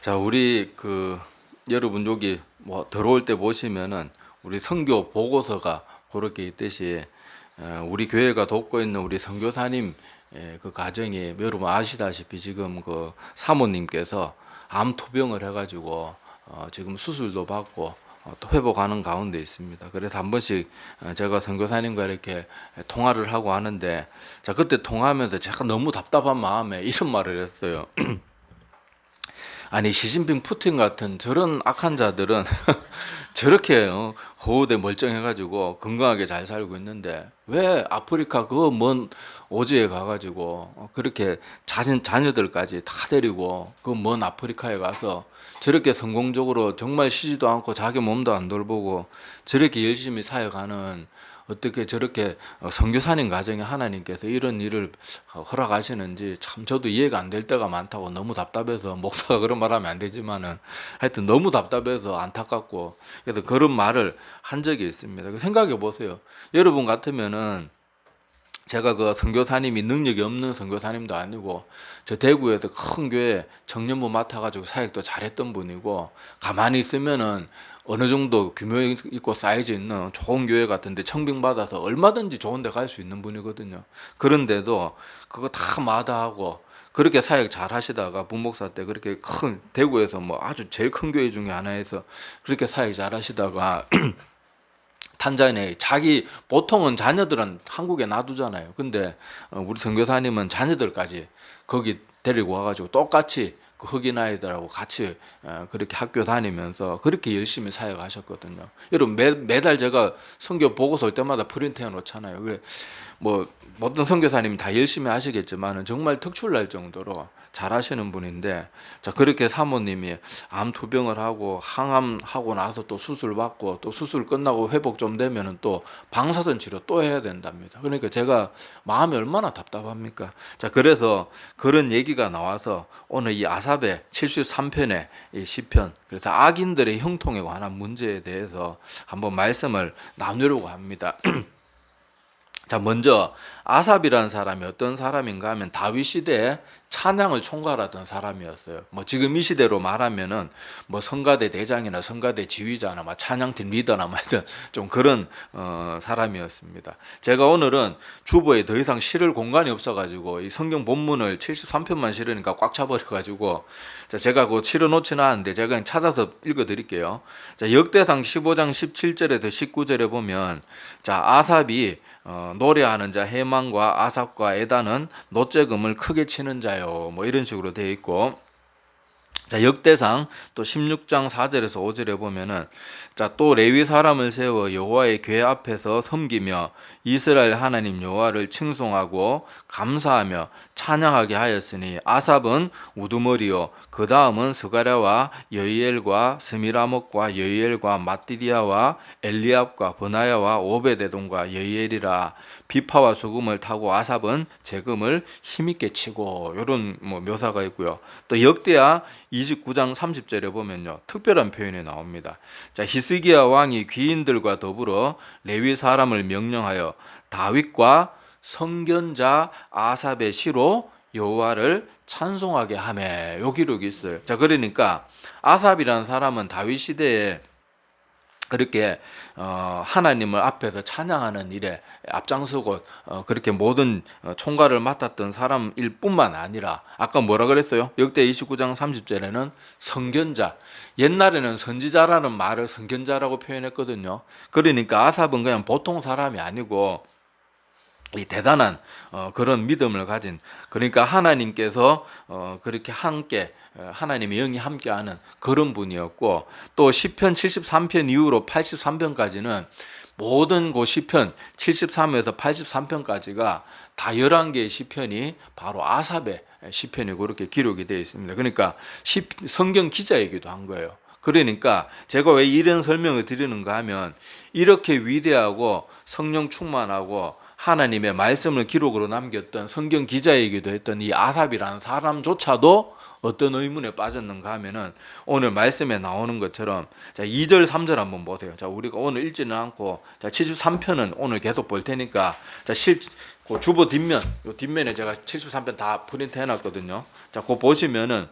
자, 우리 여러분 여기 뭐 들어올 때 보시면은 우리 선교 보고서가 그렇게 있듯이 우리 교회가 돕고 있는 우리 선교사님 그 가정이 여러분 아시다시피 지금 그 사모님께서 암 투병을 해가지고 지금 수술도 받고 또 회복하는 가운데 있습니다. 그래서 한 번씩 제가 선교사님과 이렇게 통화를 하고 하는데, 자, 그때 통화하면서 제가 너무 답답한 마음에 이런 말을 했어요. 아니, 시진핑 푸틴 같은 저런 악한 자들은 저렇게 호우대 멀쩡해가지고 건강하게 잘 살고 있는데 왜 아프리카 그 먼 오지에 가가지고 그렇게 자녀들까지 다 데리고 그 먼 아프리카에 가서 저렇게 성공적으로 정말 쉬지도 않고 자기 몸도 안 돌보고 저렇게 열심히 사역하는, 어떻게 저렇게 선교사님 가정에 하나님께서 이런 일을 허락하시는지 참 저도 이해가 안 될 때가 많다고. 너무 답답해서, 목사가 그런 말 하면 안 되지만은 하여튼 너무 답답해서 안타깝고, 그래서 그런 말을 한 적이 있습니다. 생각해 보세요. 여러분 같으면은, 제가 그 선교사님이 능력이 없는 선교사님도 아니고 저 대구에서 큰 교회 청년부 맡아가지고 사역도 잘했던 분이고, 가만히 있으면은 어느 정도 규모 있고 사이즈 있는 좋은 교회 같은데 청빙받아서 얼마든지 좋은 데 갈 수 있는 분이거든요. 그런데도 그거 다 마다하고 그렇게 사역 잘 하시다가 부목사 때 그렇게 큰 대구에서 뭐 아주 제일 큰 교회 중에 하나에서 그렇게 사역 잘 하시다가 탄자니아에 자기, 보통은 자녀들은 한국에 놔두잖아요. 근데 우리 선교사님은 자녀들까지 거기 데리고 와가지고 똑같이 그 흑인 아이들하고 같이 그렇게 학교 다니면서 그렇게 열심히 사역하셨거든요. 여러분 매달 제가 선교 보고서 올 때마다 프린트해 놓잖아요. 그래 뭐 모든 선교사님이 다 열심히 하시겠지만 정말 특출날 정도로 잘하시는 분인데, 자, 그렇게 사모님이 암 투병을 하고 항암하고 나서 또 수술 받고 또 수술 끝나고 회복 좀 되면은 또 방사선 치료 또 해야 된답니다. 그러니까 제가 마음이 얼마나 답답합니까? 자, 그래서 그런 얘기가 나와서 오늘 이 아삽의 73편의 이 시편, 그래서 악인들의 형통에 관한 문제에 대해서 한번 말씀을 나누려고 합니다. 자, 먼저 아삽이라는 사람이 어떤 사람인가 하면 다윗 시대에 찬양을 총괄하던 사람이었어요. 뭐 지금 이 시대로 말하면은 뭐 성가대 대장이나 성가대 지휘자나 뭐 찬양팀 리더나 뭐 좀 그런 사람이었습니다. 제가 오늘은 주보에 더 이상 실을 공간이 없어가지고 이 성경 본문을 73편만 실으니까 꽉 차버려가지고, 자, 제가 그거 실어 놓지는 않은데 제가 그냥 찾아서 읽어드릴게요. 자, 역대상 15장 17절에서 19절에 보면, 자, 아삽이 노래하는 자 해만과 아삽과 에단은 노재금을 크게 치는 자요, 뭐 이런 식으로 되어 있고, 자, 역대상 또 16장 4절에서 5절에 보면은, 자, 또 레위 사람을 세워 여호와의 궤 앞에서 섬기며 이스라엘 하나님 여호와를 칭송하고 감사하며 찬양하게 하였으니 아삽은 우두머리요 그 다음은 스가랴와 여이엘과 스미라목과 여이엘과 마띠디아와 엘리압과 버나야와 오베데돔과 여이엘이라. 비파와 수금을 타고 아삽은 재금을 힘있게 치고, 이런 뭐 묘사가 있고요. 또 역대하 29장 30절에 보면요, 특별한 표현이 나옵니다. 자, 히스기야 왕이 귀인들과 더불어 레위 사람을 명령하여 다윗과 성견자 아삽의 시로 여호와를 찬송하게 하매, 요 기록이 있어요. 자, 그러니까 아삽이라는 사람은 다윗 시대에 그렇게 하나님을 앞에서 찬양하는 일에 앞장서고 그렇게 모든 총괄을 맡았던 사람일 뿐만 아니라, 아까 뭐라 그랬어요? 역대 29장 30절에는 선견자, 옛날에는 선지자라는 말을 선견자라고 표현했거든요. 그러니까 아삽은 그냥 보통 사람이 아니고 이 대단한 그런 믿음을 가진, 그러니까 하나님께서 그렇게 함께, 하나님의 영이 함께하는 그런 분이었고, 또 시편 73편 이후로 83편까지는 모든 그 시편 73에서 83편까지가 다 11개의 시편이 바로 아삽의 시편이 그렇게 기록이 되어 있습니다. 그러니까 성경 기자이기도 한 거예요. 그러니까 제가 왜 이런 설명을 드리는가 하면, 이렇게 위대하고 성령 충만하고 하나님의 말씀을 기록으로 남겼던 성경 기자이기도 했던 이 아삽이라는 사람조차도 어떤 의문에 빠졌는가 하면은, 오늘 말씀에 나오는 것처럼, 자, 2절 3절 한번 보세요. 자, 우리가 오늘 읽지는 않고, 자, 73편은 오늘 계속 볼 테니까, 자, 그 주보 뒷면, 요 뒷면에 제가 73편 다 프린트 해놨거든요. 자, 그거 보시면은,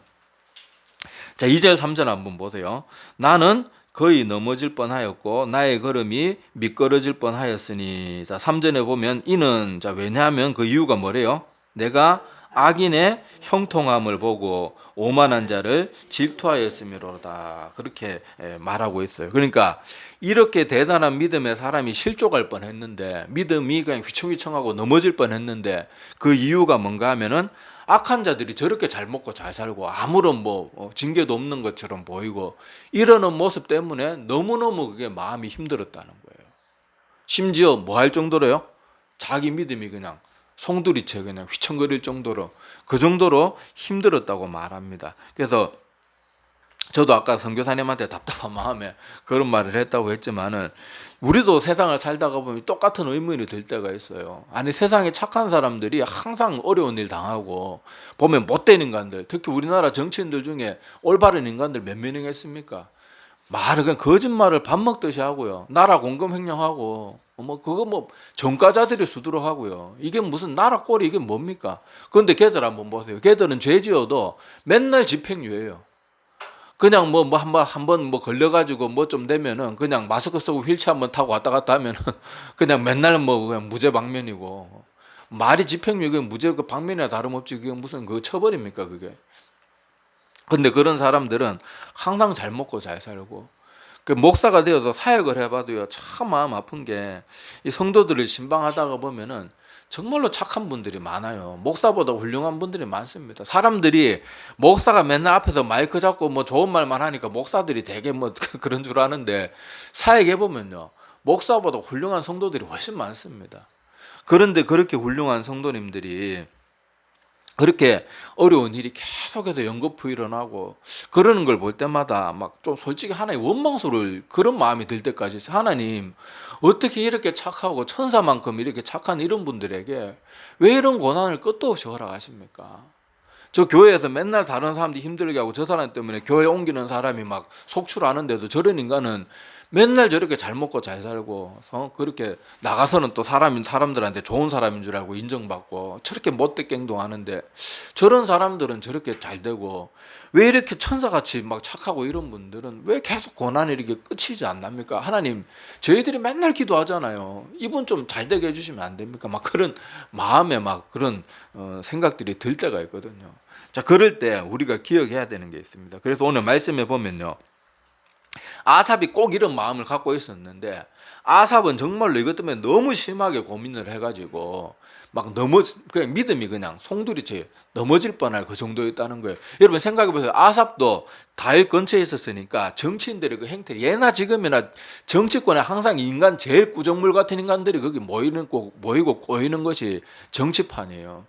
자, 2절 3절 한번 보세요. 나는 거의 넘어질 뻔하였고 나의 걸음이 미끄러질 뻔하였으니. 자, 3절에 보면 이는, 자, 왜냐하면 그 이유가 뭐래요? 내가 악인의 형통함을 보고 오만한 자를 질투하였음이로다. 그렇게 말하고 있어요. 그러니까 이렇게 대단한 믿음의 사람이 실족할 뻔했는데, 믿음이 그냥 휘청휘청하고 넘어질 뻔했는데, 그 이유가 뭔가 하면은 악한 자들이 저렇게 잘 먹고 잘 살고 아무런 징계도 없는 것처럼 보이고 이러는 모습 때문에 너무너무 그게 마음이 힘들었다는 거예요. 심지어 뭐 할 정도로요? 자기 믿음이 그냥 송두리째 그냥 휘청거릴 정도로, 그 정도로 힘들었다고 말합니다. 그래서 저도 아까 선교사님한테 답답한 마음에 그런 말을 했다고 했지만은, 우리도 세상을 살다가 보면 똑같은 의문이 들 때가 있어요. 아니, 세상에 착한 사람들이 항상 어려운 일 당하고 보면 못된 인간들, 특히 우리나라 정치인들 중에 올바른 인간들 몇 명이겠습니까? 말을 그냥 거짓말을 밥 먹듯이 하고요. 나라 공금 횡령하고 그거 전과자들이 수두룩 하고요. 이게 무슨 나라 꼴이 이게 뭡니까? 그런데 걔들 한번 보세요. 걔들은 죄 지어도 맨날 집행유예요. 그냥 한번 걸려가지고 좀 되면은 그냥 마스크 쓰고 휠체어 한번 타고 왔다 갔다 하면은 그냥 맨날 그냥 무죄 방면이고, 말이 집행유예, 무죄 그 방면이나 다름없지 그게 무슨 그 처벌입니까 그게? 근데 그런 사람들은 항상 잘 먹고 잘 살고, 그 목사가 되어서 사역을 해봐도요, 참 마음 아픈 게 이 성도들을 신방하다가 보면은 정말로 착한 분들이 많아요. 목사보다 훌륭한 분들이 많습니다. 사람들이 목사가 맨날 앞에서 마이크 잡고 좋은 말만 하니까 목사들이 되게 그런 줄 아는데, 사역해 보면요, 목사보다 훌륭한 성도들이 훨씬 많습니다. 그런데 그렇게 훌륭한 성도님들이 그렇게 어려운 일이 계속해서 연거푸 일어나고 그러는 걸 볼 때마다 좀 솔직히 하나님 원망스러울 그런 마음이 들 때까지, 하나님 어떻게 이렇게 착하고 천사만큼 이렇게 착한 이런 분들에게 왜 이런 고난을 끝도 없이 허락하십니까? 저 교회에서 맨날 다른 사람들이 힘들게 하고 저 사람 때문에 교회 옮기는 사람이 속출하는데도 저런 인간은 맨날 저렇게 잘 먹고 잘 살고 그렇게 나가서는 또 사람들한테 좋은 사람인 줄 알고 인정받고 저렇게 못되게 행동하는데, 저런 사람들은 저렇게 잘 되고 왜 이렇게 천사같이 착하고 이런 분들은 왜 계속 고난이 이렇게 끝이지 않납니까? 하나님, 저희들이 맨날 기도하잖아요. 이분 좀 잘 되게 해주시면 안 됩니까? 그런 마음에 그런 생각들이 들 때가 있거든요. 자, 그럴 때 우리가 기억해야 되는 게 있습니다. 그래서 오늘 말씀해 보면요, 아삽이 꼭 이런 마음을 갖고 있었는데, 아삽은 정말로 이것 때문에 너무 심하게 고민을 해가지고 그냥 믿음이 그냥 송두리째 넘어질 뻔할 그 정도였다는 거예요. 여러분 생각해 보세요. 아삽도 다윗 근처에 있었으니까 정치인들의 그 행태, 예나 지금이나 정치권에 항상 인간 제일 구정물 같은 인간들이 거기 모이고 꼬이는 것이 정치판이에요.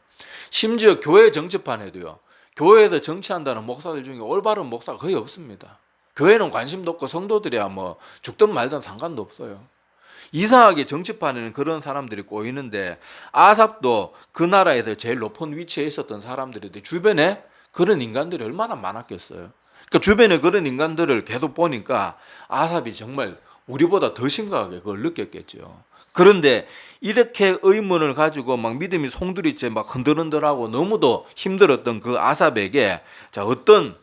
심지어 교회 정치판에도요, 교회에서 정치한다는 목사들 중에 올바른 목사가 거의 없습니다. 교회는 관심도 없고 성도들이야 죽든 말든 상관도 없어요. 이상하게 정치판에는 그런 사람들이 꼬이는데, 아삽도 그 나라에서 제일 높은 위치에 있었던 사람들인데 주변에 그런 인간들이 얼마나 많았겠어요. 그러니까 주변에 그런 인간들을 계속 보니까 아삽이 정말 우리보다 더 심각하게 그걸 느꼈겠죠. 그런데 이렇게 의문을 가지고 믿음이 송두리째 흔들흔들하고 너무도 힘들었던 그 아삽에게 자, 어떤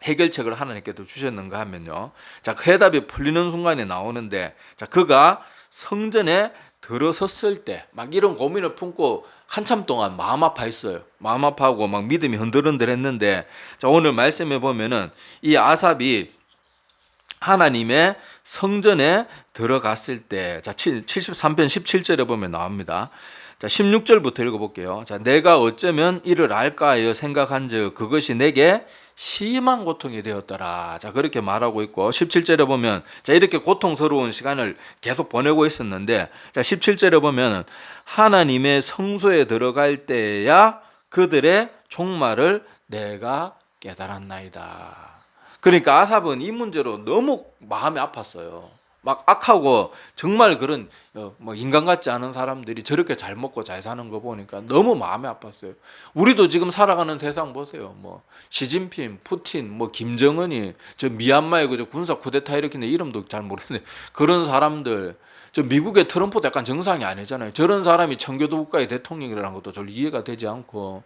해결책을 하나님께서 주셨는가 하면요, 자, 그 해답이 풀리는 순간에 나오는데, 자, 그가 성전에 들어섰을 때 이런 고민을 품고 한참 동안 마음 아파했어요. 마음 아파하고 믿음이 흔들흔들했는데, 자, 오늘 말씀해 보면은 이 아삽이 하나님의 성전에 들어갔을 때, 자, 73편 17절에 보면 나옵니다. 자, 16절부터 읽어볼게요. 자, 내가 어쩌면 이를 알까 하여 생각한즉 그것이 내게 심한 고통이 되었더라. 자, 그렇게 말하고 있고, 17절에 보면 자, 이렇게 고통스러운 시간을 계속 보내고 있었는데, 자, 17절에 보면 하나님의 성소에 들어갈 때야 그들의 종말을 내가 깨달았나이다. 그러니까 아삽은 이 문제로 너무 마음이 아팠어요. 악하고 정말 그런 인간 같지 않은 사람들이 저렇게 잘 먹고 잘 사는 거 보니까 너무 마음이 아팠어요. 우리도 지금 살아가는 세상 보세요. 시진핑, 푸틴, 김정은이 저 미얀마의 저 군사 쿠데타 일으키는 이름도 잘 모르겠는데 그런 사람들, 저 미국의 트럼프도 약간 정상이 아니잖아요. 저런 사람이 청교도 국가의 대통령이라는 것도 잘 이해가 되지 않고,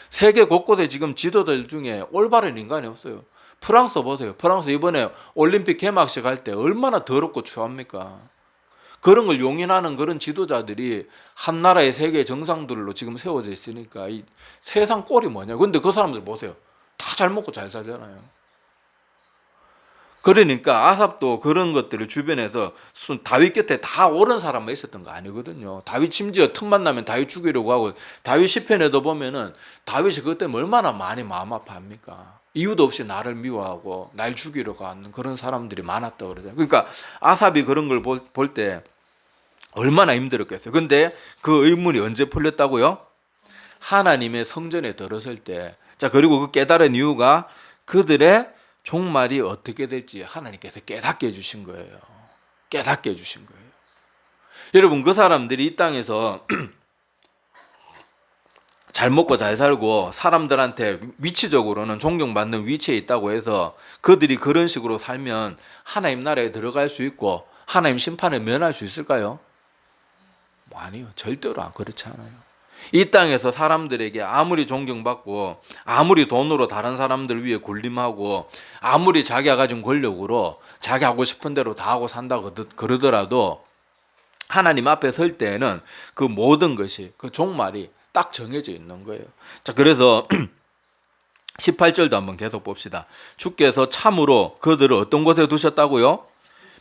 세계 곳곳에 지금 지도들 중에 올바른 인간이 없어요. 프랑스 보세요. 프랑스 이번에 올림픽 개막식 할 때 얼마나 더럽고 추합니까? 그런 걸 용인하는 그런 지도자들이 한 나라의 세계 정상들로 지금 세워져 있으니까 이 세상 꼴이 뭐냐. 근데 그 사람들 보세요. 다 잘 먹고 잘 살잖아요. 그러니까 아삽도 그런 것들을 주변에서 다윗 곁에 다 옳은 사람만 있었던 거 아니거든요. 다윗 심지어 틈만 나면 다윗 죽이려고 하고, 다윗 시편에도 보면은 다윗이 그것 때문에 얼마나 많이 마음 아파합니까? 이유도 없이 나를 미워하고 날 죽이려고 하는 그런 사람들이 많았다고 그러잖아요. 그러니까 아삽이 그런 걸 볼 때 얼마나 힘들었겠어요. 근데 그 의문이 언제 풀렸다고요? 하나님의 성전에 들어설 때. 자, 그리고 그 깨달은 이유가 그들의 종말이 어떻게 될지 하나님께서 깨닫게 해주신 거예요. 깨닫게 해주신 거예요. 여러분, 그 사람들이 이 땅에서 잘 먹고 잘 살고 사람들한테 위치적으로는 존경받는 위치에 있다고 해서 그들이 그런 식으로 살면 하나님 나라에 들어갈 수 있고 하나님 심판을 면할 수 있을까요? 아니요. 절대로 그렇지 않아요. 이 땅에서 사람들에게 아무리 존경받고 아무리 돈으로 다른 사람들 위해 군림하고 아무리 자기가 가진 권력으로 자기 하고 싶은 대로 다 하고 산다고 그러더라도 하나님 앞에 설 때에는 그 모든 것이 그 종말이 딱 정해져 있는 거예요. 자, 그래서 18절도 한번 계속 봅시다. 주께서 참으로 그들을 어떤 곳에 두셨다고요?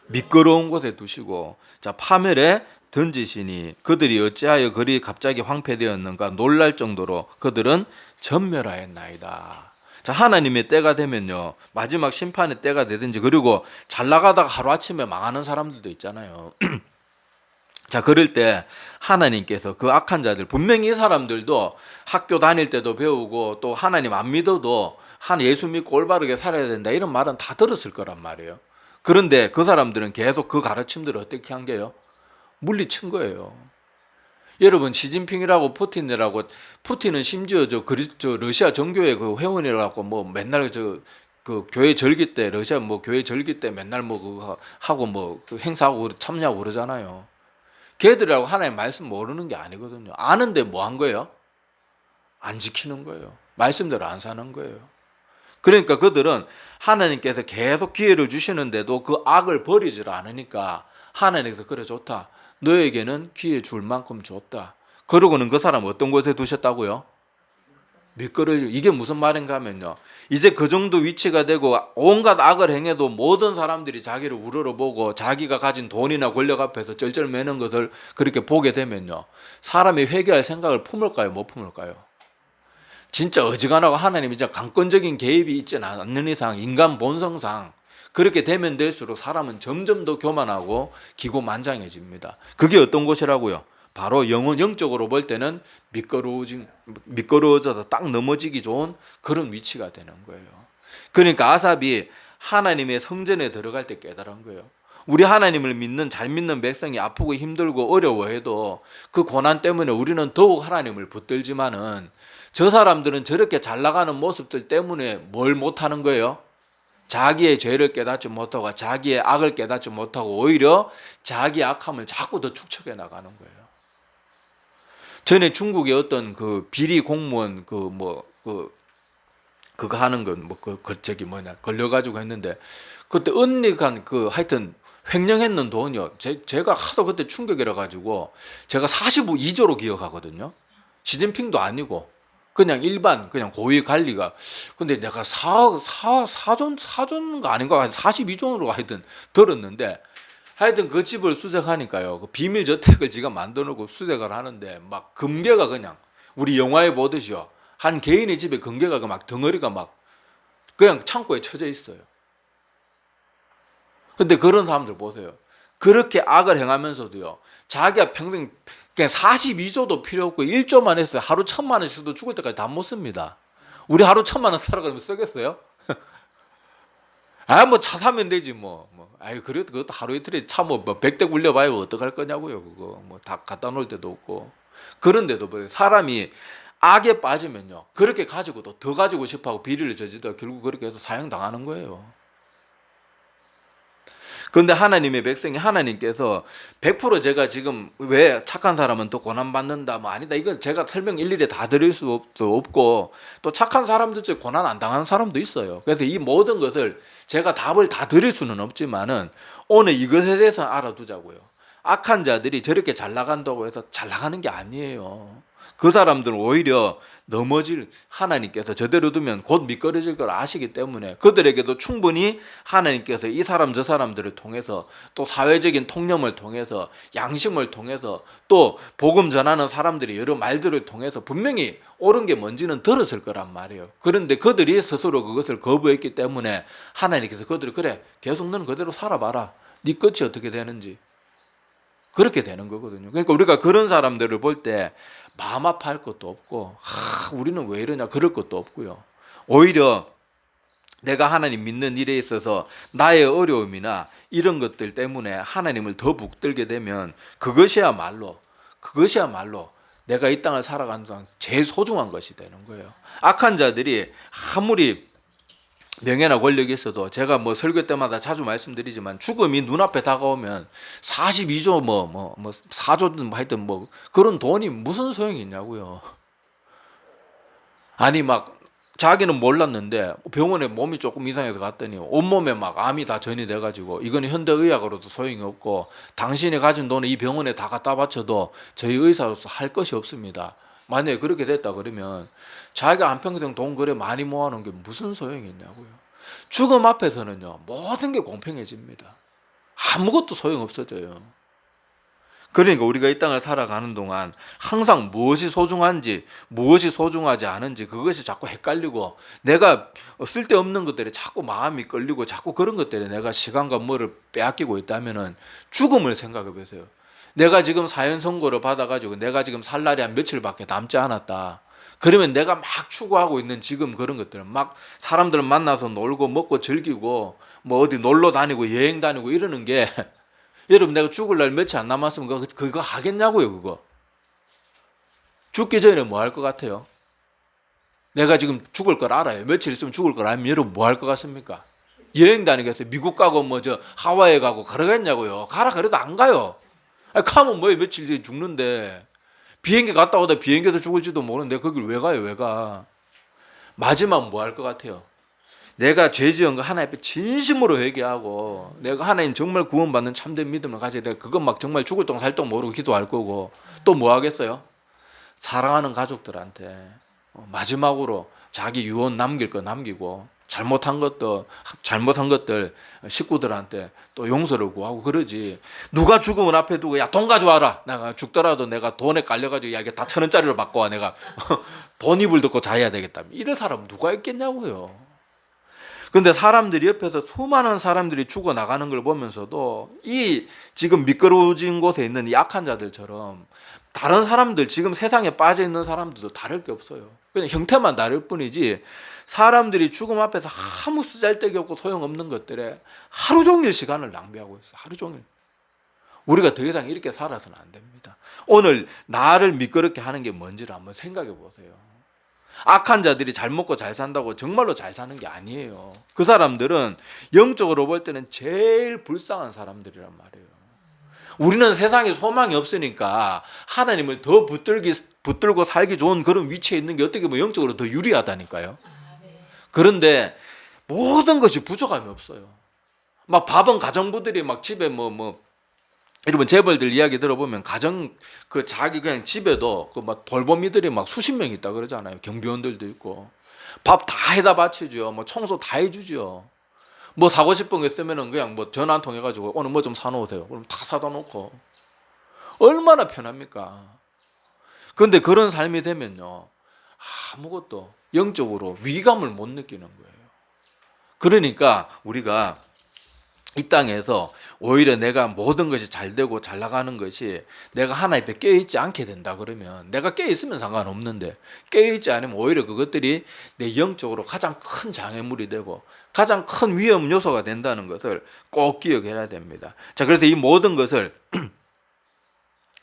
미끄러운 곳에 두시고, 자, 파멸에 던지시니 그들이 어찌하여 그리 갑자기 황폐되었는가 놀랄 정도로 그들은 전멸하였나이다. 자, 하나님의 때가 되면요, 마지막 심판의 때가 되든지, 그리고 잘 나가다가 하루아침에 망하는 사람들도 있잖아요. 자, 그럴 때 하나님께서 그 악한 자들, 분명히 이 사람들도 학교 다닐 때도 배우고 또 하나님 안 믿어도 예수 믿고 올바르게 살아야 된다 이런 말은 다 들었을 거란 말이에요. 그런데 그 사람들은 계속 그 가르침들을 어떻게 한 게요? 물리친 거예요. 여러분, 시진핑이라고 푸틴이라고, 푸틴은 심지어 저 러시아 정교회 그 회원이라고 뭐 맨날 그 교회 절기 때, 러시아 뭐 교회 절기 때 맨날 뭐 그거 하고 뭐 그 행사하고 참여하고 그러잖아요. 걔들하고 하나님 말씀 모르는 게 아니거든요. 아는데 뭐 한 거예요? 안 지키는 거예요. 말씀대로 안 사는 거예요. 그러니까 그들은 하나님께서 계속 기회를 주시는데도 그 악을 버리질 않으니까 하나님께서 그래 좋다. 너에게는 기회 줄 만큼 줬다. 그러고는 그 사람 어떤 곳에 두셨다고요? 미끄러지고. 이게 무슨 말인가 하면요, 이제 그 정도 위치가 되고 온갖 악을 행해도 모든 사람들이 자기를 우러러보고 자기가 가진 돈이나 권력 앞에서 쩔쩔매는 것을 그렇게 보게 되면요, 사람이 회개할 생각을 품을까요? 못 품을까요? 진짜 어지간하고 하나님이 진짜 강권적인 개입이 있지는 않는 이상, 인간 본성상 그렇게 되면 될수록 사람은 점점 더 교만하고 기고만장해집니다. 그게 어떤 곳이라고요? 바로 영적으로 볼 때는 미끄러워져서 딱 넘어지기 좋은 그런 위치가 되는 거예요. 그러니까 아삽이 하나님의 성전에 들어갈 때 깨달은 거예요. 우리 하나님을 믿는, 잘 믿는 백성이 아프고 힘들고 어려워해도 그 고난 때문에 우리는 더욱 하나님을 붙들지만은 저 사람들은 저렇게 잘 나가는 모습들 때문에 뭘 못하는 거예요? 자기의 죄를 깨닫지 못하고 자기의 악을 깨닫지 못하고 오히려 자기의 악함을 자꾸 더 축적해 나가는 거예요. 전에 중국의 어떤 그 비리 공무원 그거 하는 건 저기 뭐냐 걸려가지고 했는데, 그때 은닉한 하여튼 횡령했는 돈이요. 제가 하도 그때 충격이라 가지고 제가 42조로 기억하거든요. 시진핑도 아니고 그냥 일반 그냥 고위 관리가. 근데 내가 4조인가 아닌가 42조로 하여튼 들었는데, 하여튼 그 집을 수색하니까요, 그 비밀 저택을 지가 만들어놓고 수색을 하는데 막 금괴가 그냥 우리 영화에 보듯이요, 한 개인의 집에 금괴가 막 덩어리가 막 그냥 창고에 쳐져 있어요. 근데 그런 사람들 보세요. 그렇게 악을 행하면서도요, 자기가 평생 그냥 42조도 필요 없고 1조만 했어요. 하루 1,000만 원 써도 죽을 때까지 다 못 씁니다. 우리 하루 1,000만 원 살아가면 쓰겠어요? 뭐 차 사면 되지 그래도 그것도 하루 이틀에 차 100대 굴려봐야 어떡할 거냐고요. 그거 다 갖다 놓을 데도 없고. 그런데도 사람이 악에 빠지면요, 그렇게 가지고도 더 가지고 싶어하고 비리를 저지르다 결국 그렇게 해서 사형당하는 거예요. 그런데 하나님의 백성이 하나님께서 100% 제가 지금 왜 착한 사람은 더 고난받는다 뭐 아니다, 이건 제가 설명 일일이 다 드릴 수 없고, 또 착한 사람들 중에 고난 안 당하는 사람도 있어요. 그래서 이 모든 것을 제가 답을 다 드릴 수는 없지만은 오늘 이것에 대해서 알아두자고요. 악한 자들이 저렇게 잘 나간다고 해서 잘 나가는 게 아니에요. 그 사람들은 오히려 넘어질, 하나님께서 저대로 두면 곧 미끄러질 걸 아시기 때문에 그들에게도 충분히 하나님께서 이 사람 저 사람들을 통해서, 또 사회적인 통념을 통해서, 양심을 통해서, 또 복음 전하는 사람들이 여러 말들을 통해서 분명히 옳은 게 뭔지는 들었을 거란 말이에요. 그런데 그들이 스스로 그것을 거부했기 때문에 하나님께서 그들을, 그래 계속 너는 그대로 살아봐라, 네 끝이 어떻게 되는지, 그렇게 되는 거거든요. 그러니까 우리가 그런 사람들을 볼 때 마음 아파할 것도 없고, 우리는 왜 이러냐 그럴 것도 없고요. 오히려 내가 하나님 믿는 일에 있어서 나의 어려움이나 이런 것들 때문에 하나님을 더 붙들게 되면 그것이야말로 내가 이 땅을 살아가는 동안 제일 소중한 것이 되는 거예요. 악한 자들이 아무리 명예나 권력이 있어도, 제가 뭐 설교 때마다 자주 말씀드리지만 죽음이 눈앞에 다가오면 42조 4조든 하여튼 뭐 그런 돈이 무슨 소용이 있냐고요. 아니 막 자기는 몰랐는데 병원에 몸이 조금 이상해서 갔더니 온몸에 막 암이 다 전이 돼가지고, 이거는 현대의학으로도 소용이 없고 당신이 가진 돈을 이 병원에 다 갖다 바쳐도 저희 의사로서 할 것이 없습니다. 만약에 그렇게 됐다 그러면 자기가 한평생 돈 그래 많이 모아놓은 게 무슨 소용이 있냐고요. 죽음 앞에서는요 모든 게 공평해집니다. 아무것도 소용없어져요. 그러니까 우리가 이 땅을 살아가는 동안 항상 무엇이 소중한지 무엇이 소중하지 않은지 그것이 자꾸 헷갈리고, 내가 쓸데없는 것들에 자꾸 마음이 끌리고 자꾸 그런 것들에 내가 시간과 뭐를 빼앗기고 있다면 죽음을 생각해 보세요. 내가 지금 사형 선고를 받아가지고 내가 지금 살 날이 한 며칠밖에 남지 않았다. 그러면 내가 막 추구하고 있는 지금 그런 것들은 막 사람들 만나서 놀고 먹고 즐기고 뭐 어디 놀러 다니고 여행 다니고 이러는 게 여러분 내가 죽을 날 며칠 안 남았으면 그거 하겠냐고요. 그거 죽기 전에 뭐 할 것 같아요? 내가 지금 죽을 걸 알아요. 며칠 있으면 죽을 걸 알면 여러분 뭐 할 것 같습니까? 여행 다니겠어요? 미국 가고 뭐 저 하와이 가고 그러겠냐고요. 가라 그래도 안 가요. 아니, 가면 뭐해, 며칠 뒤에 죽는데. 비행기 갔다 오다 비행기에서 죽을지도 모르는데 거길 왜 가요? 왜 가? 마지막 뭐 할 것 같아요? 내가 죄 지은 거 하나님 앞에 진심으로 회개하고 내가 하나님 정말 구원받는 참된 믿음을 가져야 돼. 그건 막 정말 죽을 동안 살 동안 모르고 기도할 거고, 또 뭐 하겠어요? 사랑하는 가족들한테 마지막으로 자기 유언 남길 거 남기고, 잘못한 것들 식구들한테 또 용서를 구하고 그러지. 누가 죽음을 앞에 두고 야 돈 가져와라, 내가 죽더라도 내가 돈에 깔려가지고 야 이게 다 1,000원짜리로 바꿔와, 내가 돈 입을 덮고 자야 되겠다, 이런 사람 누가 있겠냐고요. 근데 사람들이 옆에서 수많은 사람들이 죽어나가는 걸 보면서도 이 지금 미끄러진 곳에 있는 이 악한 자들처럼 다른 사람들, 지금 세상에 빠져 있는 사람들도 다를 게 없어요. 그냥 형태만 다를 뿐이지 사람들이 죽음 앞에서 아무 쓰잘데기 없고 소용없는 것들에 하루 종일 시간을 낭비하고 있어요. 하루 종일. 우리가 더 이상 이렇게 살아서는 안 됩니다. 오늘 나를 미끄럽게 하는 게 뭔지를 한번 생각해 보세요. 악한 자들이 잘 먹고 잘 산다고 정말로 잘 사는 게 아니에요. 그 사람들은 영적으로 볼 때는 제일 불쌍한 사람들이란 말이에요. 우리는 세상에 소망이 없으니까 하나님을 더 붙들고 살기 좋은 그런 위치에 있는 게 어떻게 보면 영적으로 더 유리하다니까요. 그런데 모든 것이 부족함이 없어요. 막 밥은 가정부들이 막 집에 여러분 재벌들 이야기 들어보면 가정 자기 그냥 집에도 막 돌보미들이 막 수십 명 있다 그러잖아요. 경비원들도 있고 밥 다 해다 바치죠. 뭐 청소 다 해주죠. 뭐 사고 싶은 거 있으면은 그냥 뭐 전화 한 통 해가지고 오늘 뭐 좀 사놓으세요. 그럼 다 사다 놓고 얼마나 편합니까? 그런데 그런 삶이 되면요 아무것도 영적으로 위감을 못 느끼는 거예요. 그러니까 우리가 이 땅에서 오히려 내가 모든 것이 잘 되고 잘 나가는 것이 내가 하나님 앞에 깨어있지 않게 된다 그러면, 내가 깨어있으면 상관없는데 깨어있지 않으면 오히려 그것들이 내 영적으로 가장 큰 장애물이 되고 가장 큰 위험 요소가 된다는 것을 꼭 기억해야 됩니다. 자, 그래서 이 모든 것을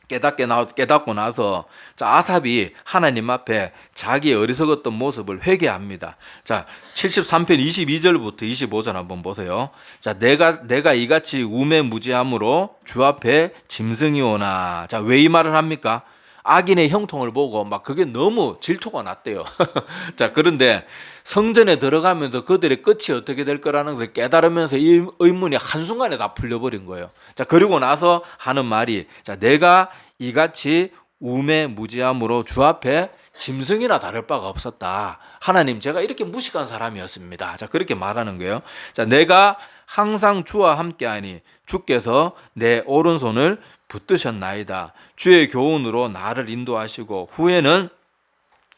깨닫고 나서 자, 아삽이 하나님 앞에 자기의 어리석었던 모습을 회개합니다. 자, 73편 22절부터 25절 한번 보세요. 자, 내가 이같이 우매무지함으로 주 앞에 짐승이 오나. 자, 왜 이 말을 합니까? 악인의 형통을 보고 막 그게 너무 질투가 났대요. 자, 그런데 성전에 들어가면서 그들의 끝이 어떻게 될 거라는 것을 깨달으면서 이 의문이 한순간에 다 풀려버린 거예요. 자, 그리고 나서 하는 말이, 자, 내가 이같이 우매무지함으로 주 앞에 짐승이나 다를 바가 없었다. 하나님, 제가 이렇게 무식한 사람이었습니다. 자, 그렇게 말하는 거예요. 자, 내가 항상 주와 함께하니 주께서 내 오른손을 붙드셨나이다. 주의 교훈으로 나를 인도하시고 후에는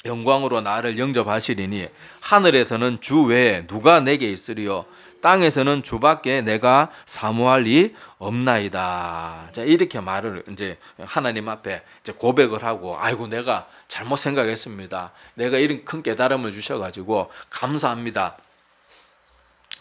영광으로 나를 영접하시리니 하늘에서는 주 외에 누가 내게 있으리요 땅에서는 주밖에 내가 사모할 리 없나이다. 자, 이렇게 말을 이제 하나님 앞에 이제 고백을 하고, 아이고 내가 잘못 생각했습니다. 내가 이런 큰 깨달음을 주셔가지고 감사합니다.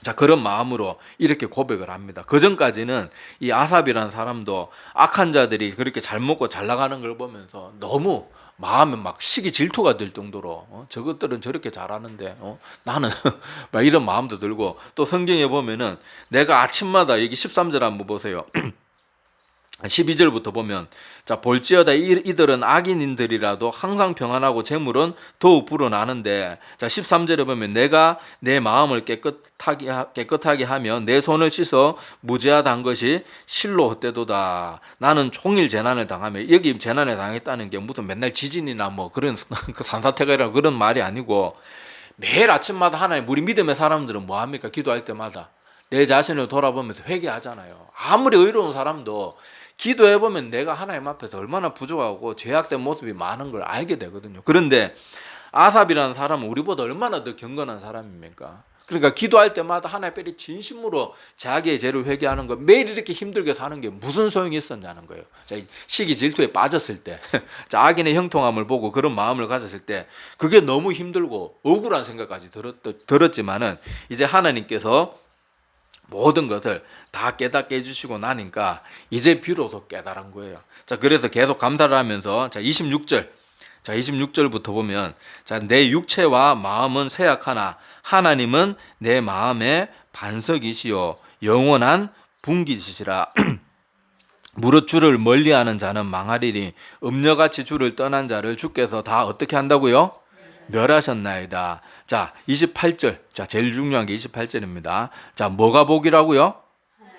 자, 그런 마음으로 이렇게 고백을 합니다. 그 전까지는 이 아삽이라는 사람도 악한 자들이 그렇게 잘 먹고 잘 나가는 걸 보면서 너무 마음에 막 시기 질투가 들 정도로 저것들은 저렇게 잘하는데 나는 막 이런 마음도 들고, 또 성경에 보면은 내가 아침마다 여기 13절 한번 보세요. 12절부터 보면, 자, 볼지어다 이들은 악인들이라도 항상 평안하고 재물은 더욱 불어나는데, 자, 13절에 보면 내가 내 마음을 깨끗하게 하며 내 손을 씻어 무죄하다 한 것이 실로 헛되도다. 나는 종일 재난을 당하며, 여기 재난을 당했다는 게 무슨 맨날 지진이나 뭐 그런 산사태가 이런 그런 말이 아니고, 매일 아침마다 하나님, 우리 믿음의 사람들은 뭐 합니까? 기도할 때마다 내 자신을 돌아보면서 회개하잖아요. 아무리 의로운 사람도 기도해보면 내가 하나님 앞에서 얼마나 부족하고 죄악된 모습이 많은 걸 알게 되거든요. 그런데 아삽이라는 사람은 우리보다 얼마나 더 경건한 사람입니까? 그러니까 기도할 때마다 하나님 앞에 진심으로 자기의 죄를 회개하는 거, 매일 이렇게 힘들게 사는 게 무슨 소용이 있었냐는 거예요. 자, 시기 질투에 빠졌을 때, 자, 악인의 형통함을 보고 그런 마음을 가졌을 때 그게 너무 힘들고 억울한 생각까지 들었지만은 이제 하나님께서 모든 것을 다 깨닫게 해주시고 나니까 이제 비로소 깨달은 거예요. 자, 그래서 계속 감사를 하면서, 자, 26절. 자, 26절부터 보면, 자, 내 육체와 마음은 쇠약하나 하나님은 내 마음의 반석이시요 영원한 분깃이시라. 무릇 주를 멀리하는 자는 망하리니 음녀같이 주를 떠난 자를 주께서 다 어떻게 한다고요? 멸하셨나이다. 자, 28절. 자, 제일 중요한 게 28절입니다. 자, 뭐가 복이라고요?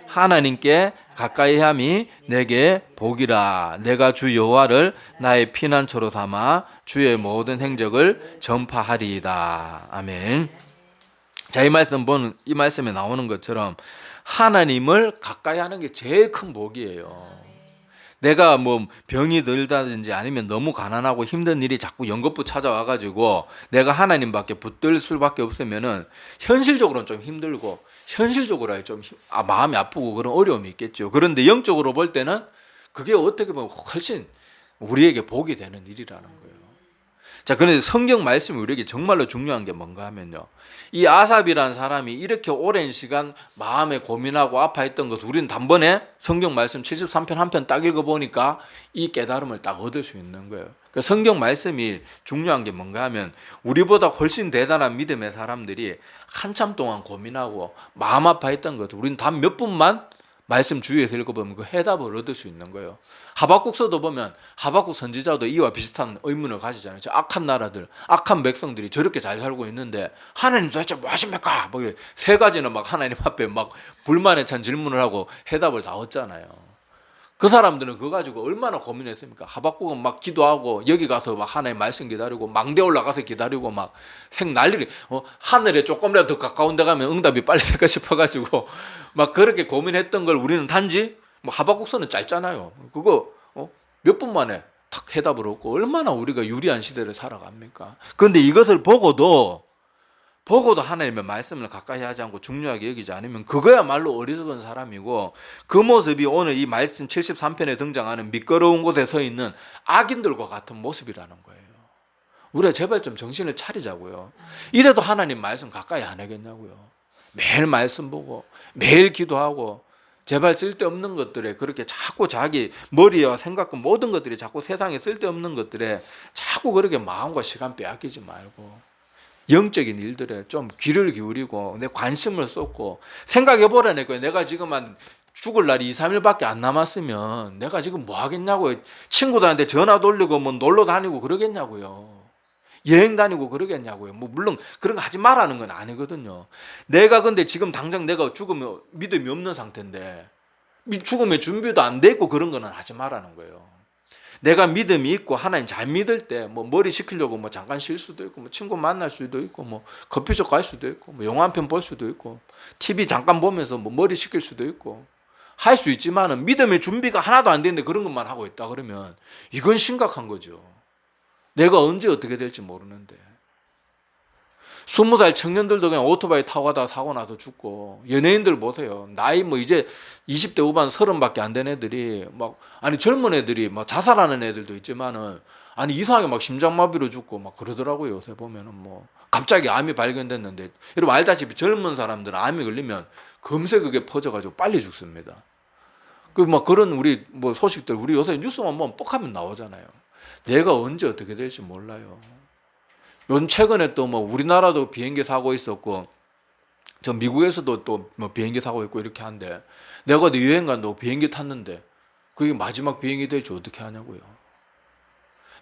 하나님께 가까이 함이 내게 복이라. 내가 주 여호와를 나의 피난처로 삼아 주의 모든 행적을 전파하리이다. 아멘. 자, 이 말씀에 나오는 것처럼 하나님을 가까이 하는 게 제일 큰 복이에요. 내가 뭐 병이 들다든지 아니면 너무 가난하고 힘든 일이 자꾸 연거푸 찾아와가지고 내가 하나님밖에 붙들 수밖에 없으면은 현실적으로는 좀 힘들고, 현실적으로 좀 마음이 아프고 그런 어려움이 있겠죠. 그런데 영적으로 볼 때는 그게 어떻게 보면 훨씬 우리에게 복이 되는 일이라는 거예요. 자, 그런데 성경 말씀이 우리에게 정말로 중요한 게 뭔가 하면요, 이 아삽이라는 사람이 이렇게 오랜 시간 마음에 고민하고 아파했던 것을 우리는 단번에 성경 말씀 73편 한 편 딱 읽어보니까 이 깨달음을 딱 얻을 수 있는 거예요. 그러니까 성경 말씀이 중요한 게 뭔가 하면 우리보다 훨씬 대단한 믿음의 사람들이 한참 동안 고민하고 마음 아파했던 것을 우리는 단 몇 분만 말씀 주위에서 읽어보면 그 해답을 얻을 수 있는 거예요. 하박국서도 보면 하박국 선지자도 이와 비슷한 의문을 가지잖아요. 저 악한 나라들, 악한 백성들이 저렇게 잘 살고 있는데 하나님 도대체 뭐 하십니까? 막 세 가지는 막 하나님 앞에 막 불만에 찬 질문을 하고 해답을 다 얻잖아요. 그 사람들은 그거 가지고 얼마나 고민했습니까? 하박국은 막 기도하고 여기 가서 막 하나님 말씀 기다리고 망대 올라가서 기다리고 막 난리를, 하늘에 조금이라도 더 가까운 데 가면 응답이 빨리 될까 싶어가지고 막 그렇게 고민했던 걸 우리는 단지 뭐 하박국서는 짧잖아요. 그거 몇 분 만에 탁 해답을 얻고 얼마나 우리가 유리한 시대를 살아갑니까? 그런데 이것을 보고도 하나님의 말씀을 가까이 하지 않고 중요하게 여기지 않으면 그거야말로 어리석은 사람이고, 그 모습이 오늘 이 말씀 73편에 등장하는 미끄러운 곳에 서 있는 악인들과 같은 모습이라는 거예요. 우리가 제발 좀 정신을 차리자고요. 이래도 하나님 말씀 가까이 안 하겠냐고요. 매일 말씀 보고 매일 기도하고 제발 쓸데없는 것들에 그렇게 자꾸 자기 머리와 생각과 모든 것들이 자꾸 세상에 쓸데없는 것들에 자꾸 그렇게 마음과 시간 빼앗기지 말고 영적인 일들에 좀 귀를 기울이고 내 관심을 쏟고 생각해 보라니까요. 내가 지금 한 죽을 날이 2, 3일밖에 안 남았으면 내가 지금 뭐 하겠냐고요. 친구들한테 전화 돌리고 뭐 놀러 다니고 그러겠냐고요. 여행 다니고 그러겠냐고요. 뭐 물론 그런 거 하지 말라는 건 아니거든요. 내가 근데 지금 당장 내가 죽으면 믿음이 없는 상태인데 죽음의 준비도 안 돼 있고 그런 거는 하지 말라는 거예요. 내가 믿음이 있고 하나님 잘 믿을 때 뭐 머리 식히려고 뭐 잠깐 쉴 수도 있고 뭐 친구 만날 수도 있고 뭐 커피숍 갈 수도 있고 뭐 영화 한 편 볼 수도 있고 TV 잠깐 보면서 뭐 머리 식힐 수도 있고 할 수 있지만은 믿음의 준비가 하나도 안 되는데 그런 것만 하고 있다 그러면 이건 심각한 거죠. 내가 언제 어떻게 될지 모르는데 20살 청년들도 그냥 오토바이 타고 가다가 사고 나서 죽고 연예인들 보세요. 나이 뭐 이제 20대 후반 30밖에 안 된 애들이 막 아니 젊은 애들이 막 자살하는 애들도 있지만은 아니 이상하게 막 심장마비로 죽고 막 그러더라고요. 요새 보면은 뭐 갑자기 암이 발견됐는데 여러분 알다시피 젊은 사람들은 암이 걸리면 금세 그게 퍼져가지고 빨리 죽습니다. 그 막 그런 우리 뭐 소식들 우리 요새 뉴스만 보면 뻑하면 나오잖아요. 내가 언제 어떻게 될지 몰라요. 요즘 최근에 또 뭐 우리나라도 비행기 사고 있었고 저 미국에서도 또 뭐 비행기 사고 있고 이렇게 한데 내가 어디 여행 간다고 비행기 탔는데 그게 마지막 비행기 될지 어떻게 하냐고요.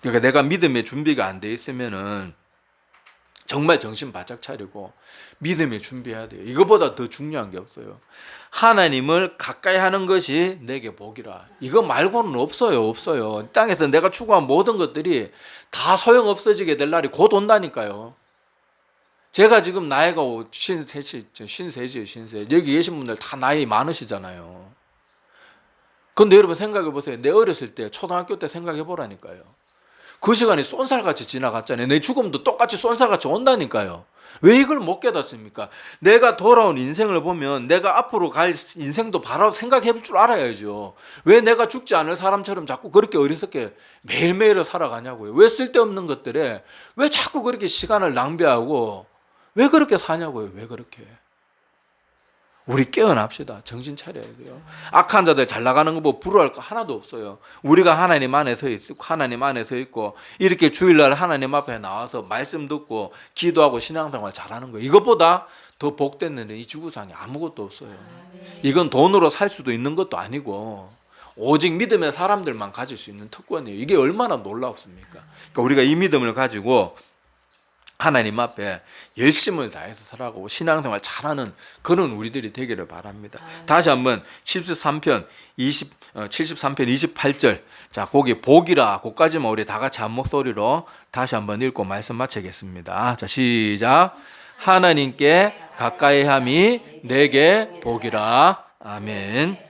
그러니까 내가 믿음의 준비가 안 돼 있으면은 정말 정신 바짝 차리고 믿음의 준비해야 돼요. 이거보다 더 중요한 게 없어요. 하나님을 가까이 하는 것이 내게 복이라. 이거 말고는 없어요. 땅에서 내가 추구한 모든 것들이 다 소용없어지게 될 날이 곧 온다니까요. 제가 지금 나이가 53이에요. 여기 계신 분들 다 나이 많으시잖아요. 근데 여러분 생각해 보세요. 내 어렸을 때 초등학교 때 생각해 보라니까요. 그 시간이 쏜살같이 지나갔잖아요. 내 죽음도 똑같이 쏜살같이 온다니까요. 왜 이걸 못 깨닫습니까? 내가 돌아온 인생을 보면 내가 앞으로 갈 인생도 바로 생각해 볼 줄 알아야죠. 왜 내가 죽지 않을 사람처럼 자꾸 그렇게 어리석게 매일매일 살아가냐고요. 왜 쓸데없는 것들에 왜 자꾸 그렇게 시간을 낭비하고 왜 그렇게 사냐고요. 왜 그렇게. 우리 깨어납시다. 정신 차려야 돼요. 악한 자들 잘 나가는 거 뭐 부러워할 거 하나도 없어요. 우리가 하나님 안에 서 있고 하나님 안에 서 있고 이렇게 주일날 하나님 앞에 나와서 말씀 듣고 기도하고 신앙생활 잘하는 거예요. 이것보다 더 복됐는데 이 지구상에 아무것도 없어요. 이건 돈으로 살 수도 있는 것도 아니고 오직 믿음의 사람들만 가질 수 있는 특권이에요. 이게 얼마나 놀랍습니까? 그러니까 우리가 이 믿음을 가지고 하나님 앞에 열심을 다해서 살아가고 신앙생활 잘하는 그런 우리들이 되기를 바랍니다. 다시 한번 73편 28절 자 거기 복이라 거기까지만 우리 다 같이 한 목소리로 다시 한번 읽고 말씀 마치겠습니다. 자 시작. 하나님께 가까이 함이 내게 복이라. 아멘.